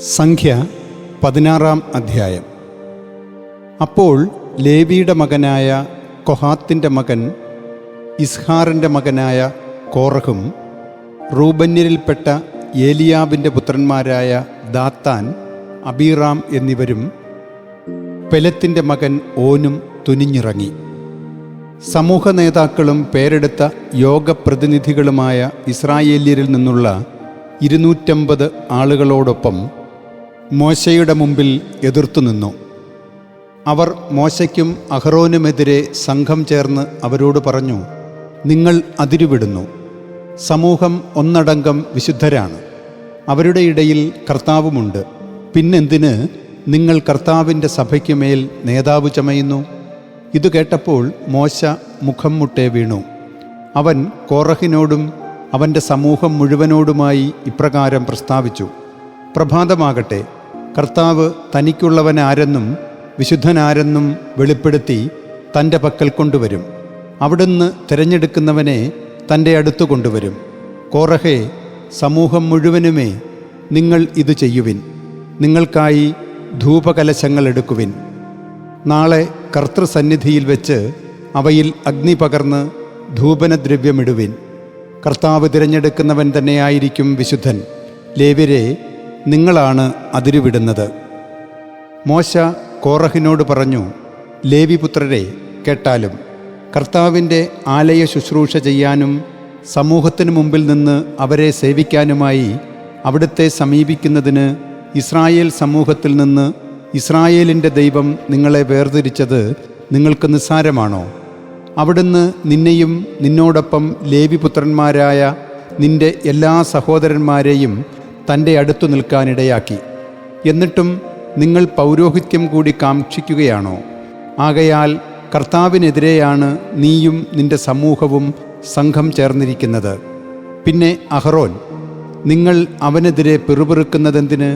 സംഖ്യ 16 അധ്യായം. അപ്പോൾ ലേവിയുടെ മകനായ കൊഹാത്തിൻ്റെ മകൻ ഇസ്ഹാറിൻ്റെ മകനായ കോറഹും റൂബന്യരിൽപ്പെട്ട ഏലിയാബിൻ്റെ പുത്രന്മാരായ ദാത്താൻ, അബീറാം എന്നിവരും പെലത്തിൻ്റെ മകൻ ഓനും തുനിഞ്ഞിറങ്ങി. സമൂഹ നേതാക്കളും പേരെടുത്ത യോഗപ്രതിനിധികളുമായ ഇസ്രായേല്യരിൽ നിന്നുള്ള 250 ആളുകളോടൊപ്പം മോശയുടെ മുമ്പിൽ എതിർത്തുനിന്നു. അവർ മോശയ്ക്കും അഹ്റോനുമെതിരെ സംഘം ചേർന്ന് അവരോട് പറഞ്ഞു, നിങ്ങൾ അതിരുവിടുന്നു. സമൂഹം ഒന്നടങ്കം വിശുദ്ധരാണ്, അവരുടെ ഇടയിൽ കർത്താവുമുണ്ട്. പിന്നെന്തിന് നിങ്ങൾ കർത്താവിൻ്റെ സഭയ്ക്കുമേൽ നേതാവ് ചമയുന്നു? ഇതു കേട്ടപ്പോൾ മോശ മുഖം മുട്ടേ വീണു. അവൻ കോറഹിനോടും അവൻ്റെ സമൂഹം മുഴുവനോടുമായി ഇപ്രകാരം പ്രസ്താവിച്ചു: പ്രഭാതമാകട്ടെ, കർത്താവ് തനിക്കുള്ളവനാരെന്നും വിശുദ്ധനാരെന്നും വെളിപ്പെടുത്തി തൻ്റെ പക്കൽ കൊണ്ടുവരും. അവിടുന്ന് തിരഞ്ഞെടുക്കുന്നവനെ തൻ്റെ അടുത്തു കൊണ്ടുവരും. കോറഹേ, സമൂഹം മുഴുവനുമേ, നിങ്ങൾ ഇത് ചെയ്യുവിൻ. നിങ്ങൾക്കായി ധൂപകലശങ്ങൾ എടുക്കുവിൻ. നാളെ കർത്തൃസന്നിധിയിൽ വെച്ച് അവയിൽ അഗ്നി പകർന്ന് ധൂപനദ്രവ്യമിടുവിൻ. കർത്താവ് തിരഞ്ഞെടുക്കുന്നവൻ തന്നെയായിരിക്കും വിശുദ്ധൻ. ലേവ്യരെ, നിങ്ങളാണ് അതിരുവിടുന്നത്. മോശ കോറഹിനോട് പറഞ്ഞു, ലേവിപുത്രരെ കേട്ടാലും, കർത്താവിൻ്റെ ആലയ ശുശ്രൂഷ ചെയ്യാനും സമൂഹത്തിനു മുമ്പിൽ നിന്ന് അവരെ സേവിക്കാനുമായി അവിടുത്തെ സമീപിക്കുന്നതിന് ഇസ്രായേൽ സമൂഹത്തിൽ നിന്ന് ഇസ്രായേലിൻ്റെ ദൈവം നിങ്ങളെ വേർതിരിച്ചത് നിങ്ങൾക്ക് നിസ്സാരമാണോ? അവിടുന്ന് നിന്നെയും നിന്നോടൊപ്പം ലേവിപുത്രന്മാരായ നിന്റെ എല്ലാ സഹോദരന്മാരെയും തൻ്റെ അടുത്തു നിൽക്കാനിടയാക്കി. എന്നിട്ടും നിങ്ങൾ പൗരോഹിത്യം കൂടി കാക്ഷിക്കുകയാണോ? ആകയാൽ കർത്താവിനെതിരെയാണ് നീയും നിന്റെ സമൂഹവും സംഘം ചേർന്നിരിക്കുന്നത്. പിന്നെ അഹ്റോൻ, നിങ്ങൾ അവനെതിരെ പിറുപിറുക്കുന്നതെന്തിന്?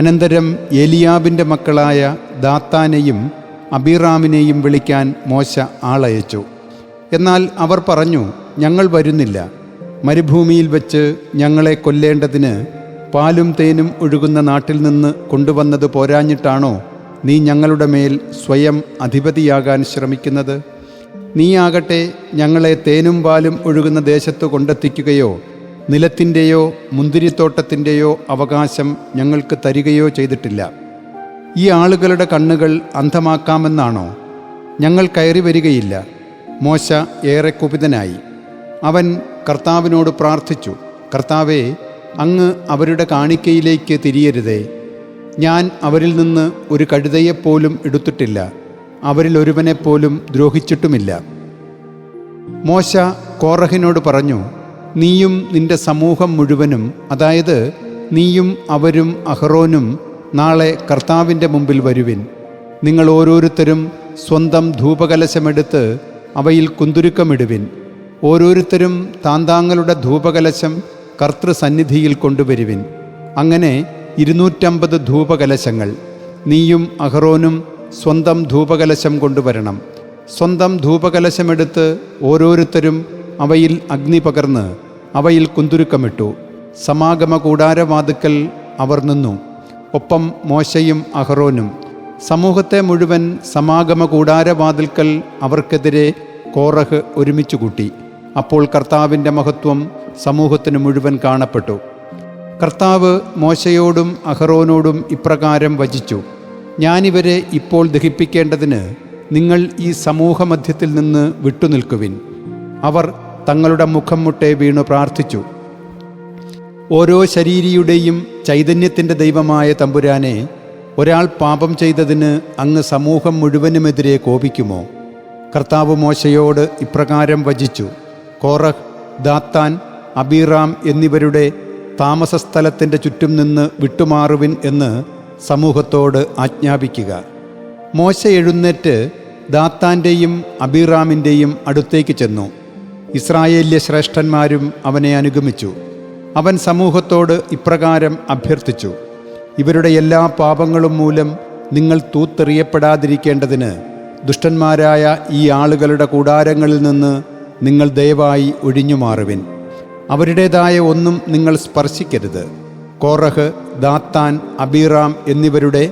അനന്തരം ഏലിയാബിൻ്റെ മക്കളായ ദാത്താനെയും അബീറാമിനെയും വിളിക്കാൻ മോശ ആളയച്ചു. എന്നാൽ അവർ പറഞ്ഞു, ഞങ്ങൾ വരുന്നില്ല. മരുഭൂമിയിൽ വെച്ച് ഞങ്ങളെ കൊല്ലേണ്ടതിന് പാലും തേനും ഒഴുകുന്ന നാട്ടിൽ നിന്ന് കൊണ്ടുവന്നത് പോരാഞ്ഞിട്ടാണോ നീ ഞങ്ങളുടെ മേൽ സ്വയം അധിപതിയാകാൻ ശ്രമിക്കുന്നത്? നീയാകട്ടെ ഞങ്ങളെ തേനും പാലും ഒഴുകുന്ന ദേശത്ത് കൊണ്ടെത്തിക്കുകയോ നിലത്തിൻ്റെയോ മുന്തിരിത്തോട്ടത്തിൻ്റെയോ അവകാശം ഞങ്ങൾക്ക് തരികയോ ചെയ്തിട്ടില്ല. ഈ ആളുകളുടെ കണ്ണുകൾ അന്ധമാക്കാമെന്നാണോ? ഞങ്ങൾ കയറി വരികയില്ല. മോശ ഏറെ കുപിതനായി. അവൻ കർത്താവിനോട് പ്രാർത്ഥിച്ചു, കർത്താവേ, അങ്ങ് അവരുടെ കാണിക്കയിലേക്ക് തിരിയരുതേ. ഞാൻ അവരിൽ നിന്ന് ഒരു കഴുതയെപ്പോലും എടുത്തിട്ടില്ല, അവരിൽ ഒരുവനെപ്പോലും ദ്രോഹിച്ചിട്ടുമില്ല. മോശ കോറഹിനോട് പറഞ്ഞു, നീയും നിന്റെ സമൂഹം മുഴുവനും, അതായത് നീയും അവരും അഹ്റോനും നാളെ കർത്താവിൻ്റെ മുമ്പിൽ വരുവിൻ. നിങ്ങൾ ഓരോരുത്തരും സ്വന്തം ധൂപകലശമെടുത്ത് അവയിൽ കുന്തുരുക്കമിടുവിൻ. ഓരോരുത്തരും താന്താങ്ങളുടെ ധൂപകലശം കർത്തൃസന്നിധിയിൽ കൊണ്ടുവരുവിൻ. അങ്ങനെ 250 ധൂപകലശങ്ങൾ. നീയും അഹ്റോനും സ്വന്തം ധൂപകലശം കൊണ്ടുവരണം. സ്വന്തം ധൂപകലശമെടുത്ത് ഓരോരുത്തരും അവയിൽ അഗ്നി പകർന്ന് അവയിൽ കുന്തുരുക്കമിട്ടു. സമാഗമ കൂടാരവാതിക്കൽ അവർ നിന്നു. ഒപ്പം മോശയും അഹ്റോനും. സമൂഹത്തെ മുഴുവൻ സമാഗമ കൂടാരവാതിൽക്കൽ അവർക്കെതിരെ കോറഹ് ഒരുമിച്ച് കൂട്ടി. അപ്പോൾ കർത്താവിൻ്റെ മഹത്വം സമൂഹത്തിന് മുഴുവൻ കാണപ്പെട്ടു. കർത്താവ് മോശയോടും അഹ്റോനോടും ഇപ്രകാരം വചിച്ചു: ഞാനിവരെ ഇപ്പോൾ ദഹിപ്പിക്കേണ്ടതിന് നിങ്ങൾ ഈ സമൂഹമധ്യത്തിൽ നിന്ന് വിട്ടുനിൽക്കുവിൻ. അവർ തങ്ങളുടെ മുഖം മുട്ടേ വീണു പ്രാർത്ഥിച്ചു. ഓരോ ശരീരിയുടെയും ചൈതന്യത്തിൻ്റെ ദൈവമായ തമ്പുരാനെ, ഒരാൾ പാപം ചെയ്തതിന് അങ്ങ് സമൂഹം മുഴുവനുമെതിരെ കോപിക്കുമോ? കർത്താവ് മോശയോട് ഇപ്രകാരം വചിച്ചു: കോറഹ്, ദാത്താൻ, അബീറാം എന്നിവരുടെ താമസസ്ഥലത്തിൻ്റെ ചുറ്റും നിന്ന് വിട്ടുമാറുവിൻ എന്ന് സമൂഹത്തോട് ആജ്ഞാപിക്കുക. മോശ എഴുന്നേറ്റ് ദാത്താൻ്റെയും അബീറാമിൻ്റെയും അടുത്തേക്ക് ചെന്നു. ഇസ്രായേല്യ ശ്രേഷ്ഠന്മാരും അവനെ അനുഗമിച്ചു. അവൻ സമൂഹത്തോട് ഇപ്രകാരം അഭ്യർത്ഥിച്ചു: ഇവരുടെ എല്ലാ പാപങ്ങളും മൂലം നിങ്ങൾ തൂത്തെറിയപ്പെടാതിരിക്കേണ്ടതിന് ദുഷ്ടന്മാരായ ഈ ആളുകളുടെ കൂടാരങ്ങളിൽ നിന്ന് നിങ്ങൾ ദയവായി ഒഴിഞ്ഞുമാറുവിൻ. അവരുടേതായ ഒന്നും നിങ്ങൾ സ്പർശിക്കരുത്. കോറഹ്, ദാത്താൻ, അബീറാം എന്നിവരുടെ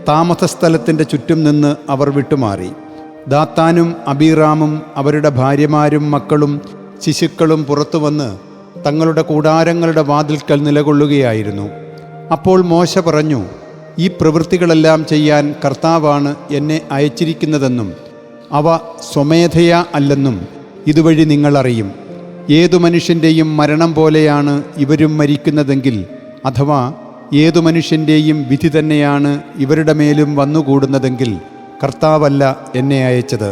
താമസസ്ഥലത്തിൻ്റെ ചുറ്റും നിന്ന് അവർ വിട്ടുമാറി. ദാത്താനും അബീറാമും അവരുടെ ഭാര്യമാരും മക്കളും ശിശുക്കളും പുറത്തു വന്ന് തങ്ങളുടെ കൂടാരങ്ങളുടെ വാതിൽക്കൽ നിലകൊള്ളുകയായിരുന്നു. അപ്പോൾ മോശ പറഞ്ഞു, ഈ പ്രവൃത്തികളെല്ലാം ചെയ്യാൻ കർത്താവാണ് എന്നെ അയച്ചിരിക്കുന്നതെന്നും അവ സ്വമേധയാ അല്ലെന്നും ഇതുവഴി നിങ്ങളറിയും. ഏതു മനുഷ്യൻ്റെയും മരണം പോലെയാണ് ഇവരും മരിക്കുന്നതെങ്കിൽ, അഥവാ ഏതു മനുഷ്യൻ്റെയും വിധി തന്നെയാണ് ഇവരുടെ മേലും വന്നുകൂടുന്നതെങ്കിൽ കർത്താവല്ല എന്നെ അയച്ചത്.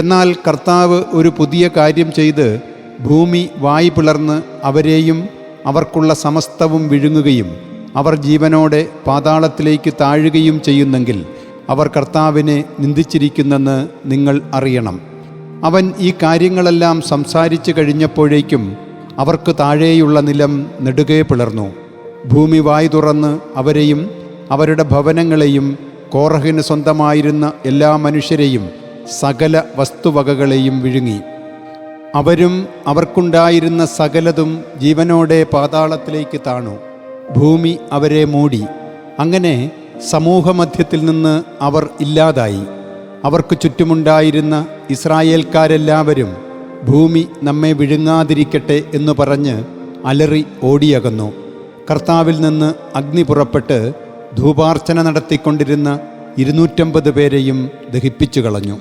എന്നാൽ കർത്താവ് ഒരു പുതിയ കാര്യം ചെയ്ത് ഭൂമി വായ് പിളർന്ന് അവരെയും അവർക്കുള്ള സമസ്തവും വിഴുങ്ങുകയും അവർ ജീവനോടെ പാതാളത്തിലേക്ക് താഴുകയും ചെയ്യുന്നെങ്കിൽ അവർ കർത്താവിനെ നിന്ദിച്ചിരിക്കുന്നെന്ന് നിങ്ങൾ അറിയണം. അവൻ ഈ കാര്യങ്ങളെല്ലാം സംസാരിച്ചു കഴിഞ്ഞപ്പോഴേക്കും അവർക്ക് താഴെയുള്ള നിലം നെടുകെ പിളർന്നു. ഭൂമി വായ് തുറന്ന് അവരെയും അവരുടെ ഭവനങ്ങളെയും കോറഹിന് സ്വന്തമായിരുന്ന എല്ലാ മനുഷ്യരെയും സകല വസ്തുവകകളെയും വിഴുങ്ങി. അവരും അവർക്കുണ്ടായിരുന്ന സകലതും ജീവനോടെ പാതാളത്തിലേക്ക് താണു. ഭൂമി അവരെ മൂടി. അങ്ങനെ സമൂഹമധ്യത്തിൽ നിന്ന് അവർ ഇല്ലാതായി. അവർക്ക് ചുറ്റുമുണ്ടായിരുന്ന ഇസ്രായേൽക്കാരെല്ലാവരും ഭൂമി നമ്മെ വിഴുങ്ങാതിരിക്കട്ടെ എന്ന് പറഞ്ഞ് അലറി ഓടിയകന്നു. കർത്താവിൽ നിന്ന് അഗ്നി പുറപ്പെട്ട് ധൂപാർച്ചന നടത്തിക്കൊണ്ടിരുന്ന 250 പേരെയും ദഹിപ്പിച്ചു കളഞ്ഞു.